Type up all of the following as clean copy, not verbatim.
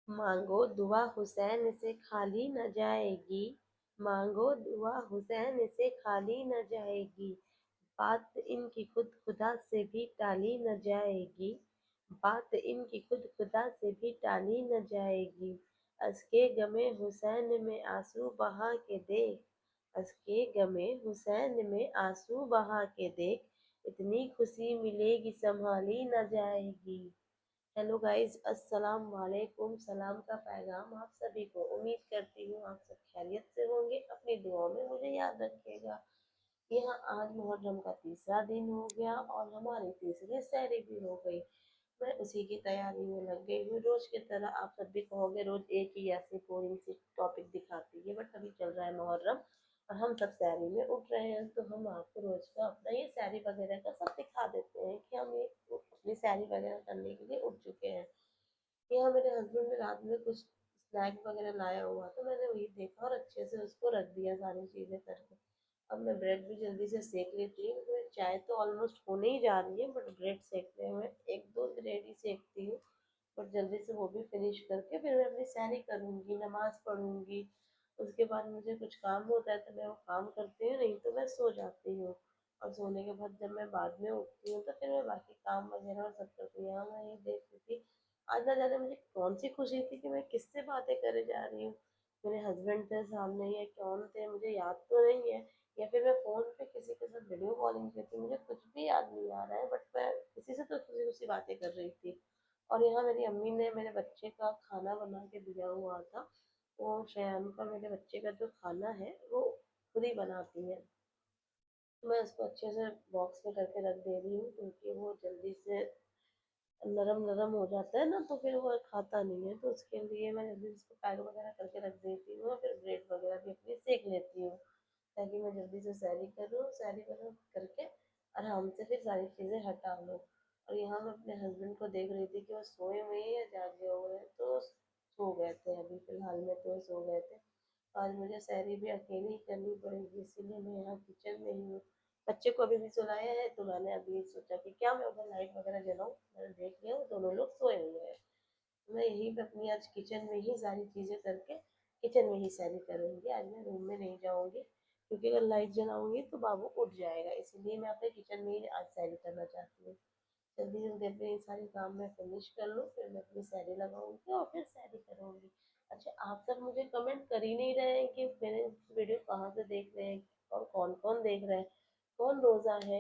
मांगो दुआ हुसैन से खाली न जाएगी। मांगो दुआ हुसैन से खाली न जाएगी। बात इनकी खुद खुदा से भी टाली न जाएगी। बात इनकी खुद खुदा से भी टाली न जाएगी। असके गमे हुसैन में आंसू बहा के देख। असके गमे हुसैन में आंसू बहा के देख। इतनी खुशी मिलेगी संभाली न जाएगी। हेलो गाइस, अस्सलाम वालेकुम। सलाम का पैगाम आप सभी को। उम्मीद करती हूँ आप सब खैरियत से होंगे। अपनी दुआओं में मुझे याद रखिएगा। यहाँ आज मुहर्रम का तीसरा दिन हो गया और हमारी तीसरी सहरी भी हो गई। मैं उसी की तैयारी में लग गई हूँ। रोज की तरह आप सब भी कहोगे रोज एक ही ऐसी बोरिंग सी टॉपिक दिखाती है, बट अभी चल रहा है मुहर्रम और हम सब सहरी में उठ रहे हैं, तो हम आपको रोज का अपना ये सहरी वगैरह का सब दिखा देते हैं कि हम ये अपनी सहरी वगैरह करने के लिए उठ चुके हैं। यहाँ मेरे हस्बैंड ने रात में कुछ स्नैक वगैरह लाया हुआ, तो मैंने वही देखा और अच्छे से उसको रख दिया सारी चीज़ें करके। अब मैं ब्रेड भी जल्दी से सेक लेती हूँ क्योंकि चाय तो ऑलमोस्ट होने ही जा रही है, बट ब्रेड सेकने में एक दो ब्रेड ही सेकती हूँ। बट जल्दी से वो भी फिनिश करके फिर मैं अपनी सैरी करूँगी, नमाज पढ़ूंगी। उसके बाद मुझे कुछ काम होता है तो मैं वो काम करती हूँ, नहीं तो मैं सो जाती हूँ। और सोने के बाद जब मैं बाद में उठती हूँ तो फिर मैं बाकी काम वगैरह और सब करती हूँ। यहाँ मैं ये देख रही थी आज ना जाने मुझे कौन सी खुशी थी कि मैं किससे बातें करे जा रही हूँ। मेरे हस्बैंड थे सामने या कौन थे मुझे याद तो नहीं है, या फिर मैं फ़ोन पे किसी के साथ वीडियो कॉलिंग की थी, मुझे कुछ भी याद नहीं आ रहा है, बट मैं किसी से तो खुशी खुशी बातें कर रही थी। और यहाँ मेरी अम्मी ने मेरे बच्चे का खाना बना के दिया हुआ था। वो शयान का, मेरे बच्चे का जो खाना है वो खुद ही बनाती है। तो मैं उसको अच्छे से बॉक्स में करके रख दे रही हूँ क्योंकि वो जल्दी से नरम नरम हो जाता है ना, तो फिर वो खाता नहीं है, तो उसके लिए मैं जल्दी उसको पैक वगैरह करके रख देती हूँ और फिर ब्रेड वगैरह भी अपनी सेक लेती हूँ ताकि मैं जल्दी से सैरी करूँ। सैरी वगैरह करके आराम से फिर सारी चीज़ें हटा लूँ। और यहाँ मैं अपने हस्बैंड को देख रही थी कि वो सोए हुए हैं या जागे हुए हैं, तो सो गए थे अभी फ़िलहाल में, तो सो गए थे। आज मुझे सैरी भी अकेले ही करनी पड़ेगी, इसीलिए मैं यहाँ किचन में ही हूँ। बच्चे को अभी भी सुलाया है तो मैंने अभी सोचा कि क्या मैं उधर लाइट वगैरह जलाऊँ। मैंने देख लिया वो दोनों लोग सोए हुए हैं। मैं यहीं पे अपनी आज किचन में ही सारी चीज़ें करके किचन में ही सैरी करूँगी। आज मैं रूम में नहीं जाऊँगी क्योंकि अगर लाइट जलाऊँगी तो बाबू उठ जाएगा, इसलिए मैं अपने किचन में ही आज सैरी करना चाहती हूँ। जल्दी जल्दी अपने ये सारे काम मैं फिनिश कर लूँ, फिर मैं अपनी सैरी लगाऊंगी और फिर सैरी करूँगी। अच्छा, आप सब मुझे कमेंट कर ही नहीं रहे हैं कि मेरे वीडियो कहाँ से देख रहे हैं और कौन कौन देख रहे हैं, कौन रोज़ा है,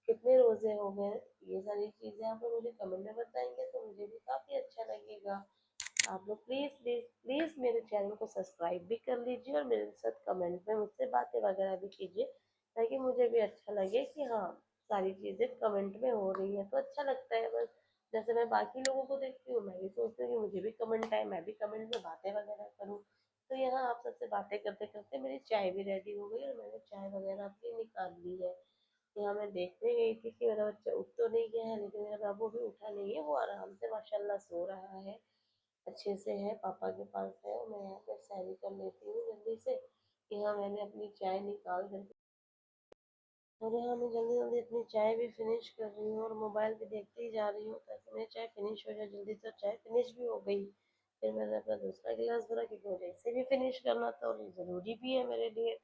कितने रोज़े हो गए। ये सारी चीज़ें आप लोग मुझे कमेंट में बताएंगे तो मुझे भी काफ़ी अच्छा लगेगा। आप लोग प्लीज़ प्लीज़ प्लीज़ मेरे चैनल को सब्सक्राइब भी कर लीजिए और मेरे साथ कमेंट में मुझसे बातें वगैरह भी कीजिए ताकि मुझे भी अच्छा लगे कि हाँ, सारी चीज़ें कमेंट में हो रही हैं तो अच्छा लगता है। बस जैसे मैं बाकी लोगों को देखती हूँ, मैं भी सोचती हूँ कि मुझे भी कमेंट आए, मैं भी कमेंट में बातें वगैरह करूँ। तो यहाँ आप सबसे बातें करते करते मेरी चाय भी रेडी हो गई और मैंने चाय वगैरह भी निकाल ली है। यहाँ मैं देखने गई थी कि मेरा बच्चा उठ तो नहीं गया है, लेकिन मेरा बाबू भी उठा नहीं है, वो आराम से माशाल्लाह सो रहा है, अच्छे से है, पापा के पास है। और मैं यहाँ पे सैरी कर लेती हूँ जल्दी से। यहाँ मैंने अपनी चाय निकाल कर, और यहाँ मैं जल्दी जल्दी अपनी चाय भी फिनिश कर रही हूँ और मोबाइल भी देखती ही जा रही हूँ ताकि मेरी चाय फिनिश हो जाए जल्दी। तो चाय फिनिश भी हो गई। फिर मैंने अपना दूसरा गिलास भरा क्योंकि मुझे इसे भी फिनिश करना था और ये ज़रूरी भी है मेरे लिए।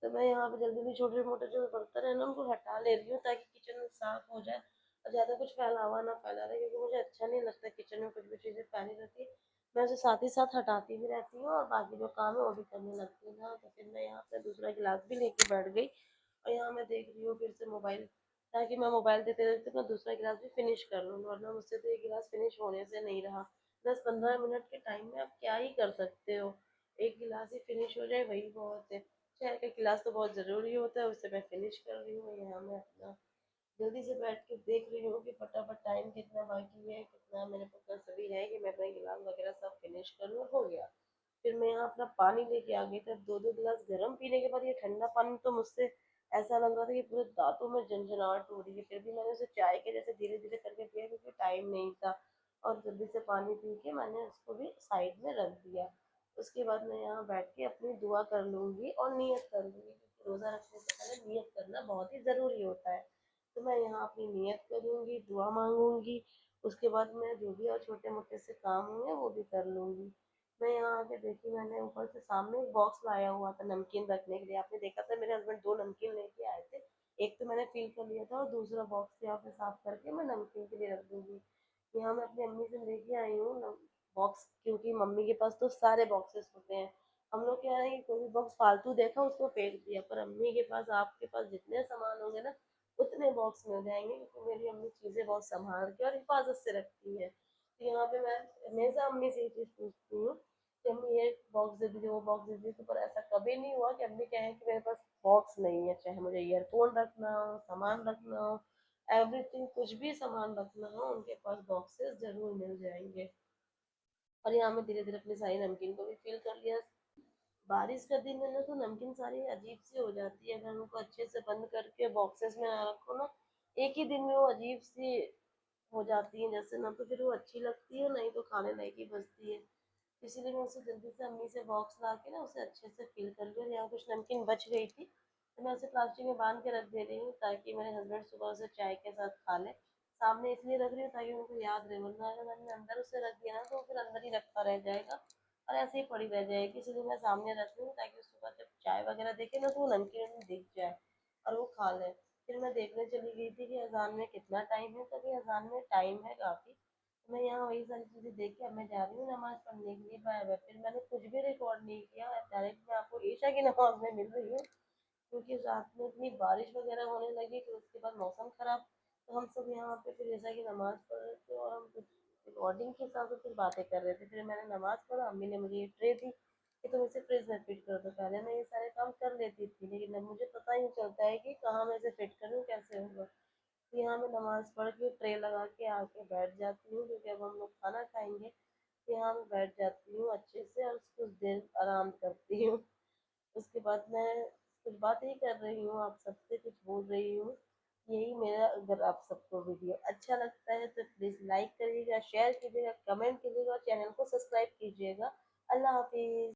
तो मैं यहाँ पे जल्दी जल्दी छोटे मोटे जो बर्तन है ना उनको हटा ले रही हूँ ताकि किचन साफ हो जाए और ज़्यादा कुछ फैला हुआ ना फैला रहे, क्योंकि मुझे अच्छा नहीं लगता किचन में कुछ भी चीज़ें फैली रहती है। मैं उसे साथ ही साथ हटाती भी रहती हूँ और बाकी जो काम है वो भी करने लगती हूँ ना। तो फिर मैं यहाँ पे दूसरा गिलास भी लेके बैठ गई और यहाँ मैं देख रही हूँ फिर से मोबाइल, ताकि मैं मोबाइल देते देते अपना दूसरा गिलास भी फिनिश कर लूँ, वरना मुझसे तो ये गिलास फिनिश होने से नहीं रहा। 10-15 मिनट के टाइम में आप क्या ही कर सकते हो, एक गिलास ही फिनिश हो जाए वही बहुत है। चाय का गिलास तो बहुत ज़रूरी होता है, उससे मैं फिनिश कर रही हूँ। यहाँ मैं अपना जल्दी से बैठ के देख रही हूँ कि फटाफट टाइम कितना बाकी है, कितना मेरे पास सभी है कि मैं अपना गिलास वगैरह सब फिनिश कर लूँ। हो गया। फिर मैं यहाँ अपना पानी लेके आ गई थी। दो दो गिलास गर्म पीने के बाद ये ठंडा पानी तो मुझसे ऐसा लग रहा था कि पूरे दांतों में झंझनाहट हो रही है, फिर भी मैंने उसे चाय के जैसे धीरे धीरे करके पिया क्योंकि टाइम नहीं था। और जल्दी से पानी पी के मैंने उसको भी साइड में रख दिया। उसके बाद मैं यहाँ बैठ के अपनी दुआ कर लूँगी और नियत कर लूँगी क्योंकि रोज़ा रखने से पहले नियत करना बहुत ही ज़रूरी होता है। तो मैं यहाँ अपनी नियत करूँगी, दुआ मांगूंगी उसके बाद मैं जो भी और छोटे-मोटे से काम होंगे वो भी कर लूँगी। मैं यहाँ आके देखी मैंने ऊपर से सामने एक बॉक्स लाया हुआ था नमकीन रखने के लिए। आपने देखा था मेरे हस्बैंड 2 नमकीन लेके आए थे। एक तो मैंने फ़िल कर लिया था और दूसरा बॉक्स यहाँ पे साफ़ करके मैं नमकीन के लिए रख दूँगी। यहाँ मैं अपनी अम्मी से लेके आई हूँ न बॉक्स, क्योंकि मम्मी के पास तो सारे बॉक्सेस होते हैं। हम लोग क्या है कि कोई भी बॉक्स फालतू देखा उसको फेंक दिया, पर अम्मी के पास आपके पास जितने सामान होंगे ना उतने बॉक्स मिल जाएंगे, क्योंकि मेरी अम्मी चीज़ें बहुत संभाल के और हिफाजत से रखती है। तो यहाँ पे मैं हमेशा अम्मी से ये चीज़ पूछती हूँ कि अम्मी ये बॉक्स दे दीजिए वो बॉक्स दे दीजिए, तो पर ऐसा कभी नहीं हुआ कि अम्मी कहें कि मेरे पास बॉक्स नहीं है, चाहे मुझे ईयरफोन रखना हो, सामान रखना हो, एवरीथिंग कुछ भी सामान रखना हो उनके पास बॉक्सेस जरूर मिल जाएंगे। और यहाँ मैं धीरे धीरे अपनी सारी नमकीन को भी फिल कर लिया। बारिश का दिन है ना तो नमकीन सारी अजीब सी हो जाती है, अगर उनको अच्छे से बंद करके बॉक्सेस में ना रखो ना, एक ही दिन में वो अजीब सी हो जाती है जैसे, ना तो फिर वो अच्छी लगती है नहीं तो खाने लायक ही बचती है। इसीलिए मैं उसे जल्दी से अम्मी से बॉक्स ला के ना उसे अच्छे से फिल कर लिया। और यहाँ कुछ नमकीन बच गई थी तो मैं उसे प्लास्टिक में बांध के रख दे रही हूँ ताकि मेरे हस्बैंड सुबह उसे चाय के साथ खा ले। सामने इसलिए रख रही हूँ ताकि उनको याद रहे, वरना अगर मैंने अंदर उसे रख दिया ना तो वो फिर अंदर ही रखा रह जाएगा और ऐसे ही पड़ी रह जाएगी। इसलिए मैं सामने रख रही हूँ ताकि सुबह जब चाय वगैरह देखे ना तो वो नमकीन दिख जाए और वो खा ले। फिर मैं देखने चली गई थी कि अजान में कितना टाइम है, तो अभी अजान में टाइम है काफ़ी। मैं यहाँ वही सारी चीज़ें देख के अब मैं जा रही हूँ नमाज़ पढ़ने के लिए। Bye bye. फिर मैंने कुछ भी रिकॉर्ड नहीं किया, डायरेक्ट मैं आपको ईशा की नमाज़ में मिल रही हूँ, क्योंकि रात में इतनी बारिश वगैरह होने लगी फिर उसके बाद मौसम ख़राब, तो हम सब यहाँ पे फिर ईशा की नमाज़ पढ़ रहे थे और हम कुछ रिकॉर्डिंग के हिसाब से फिर बातें कर रहे थे। फिर मैंने नमाज़ पढ़ा, अम्मी ने मुझे ये ट्रे दी कि तुम इसे फ्रिज में फिट कर दो। पहले मैं ये सारे काम कर लेती थी लेकिन अब मुझे पता ही नहीं चलता है कि कहाँ मैं इसे फिट करूँ, कैसे होगा। तो यहाँ मैं नमाज़ पढ़ के ट्रे लगा के आके बैठ जाती हूँ, क्योंकि अब हम लोग खाना खाएंगे। तो यहाँ मैं बैठ जाती हूँ अच्छे से और कुछ देर आराम करती हूँ। उसके बाद मैं कुछ बात ही कर रही हूँ, आप सबसे कुछ बोल रही हूँ। यही मेरा, अगर आप सबको वीडियो अच्छा लगता है तो प्लीज़ लाइक करिएगा, शेयर कीजिएगा, कमेंट कीजिएगा और चैनल को सब्सक्राइब कीजिएगा। अल्लाह हाफिज़।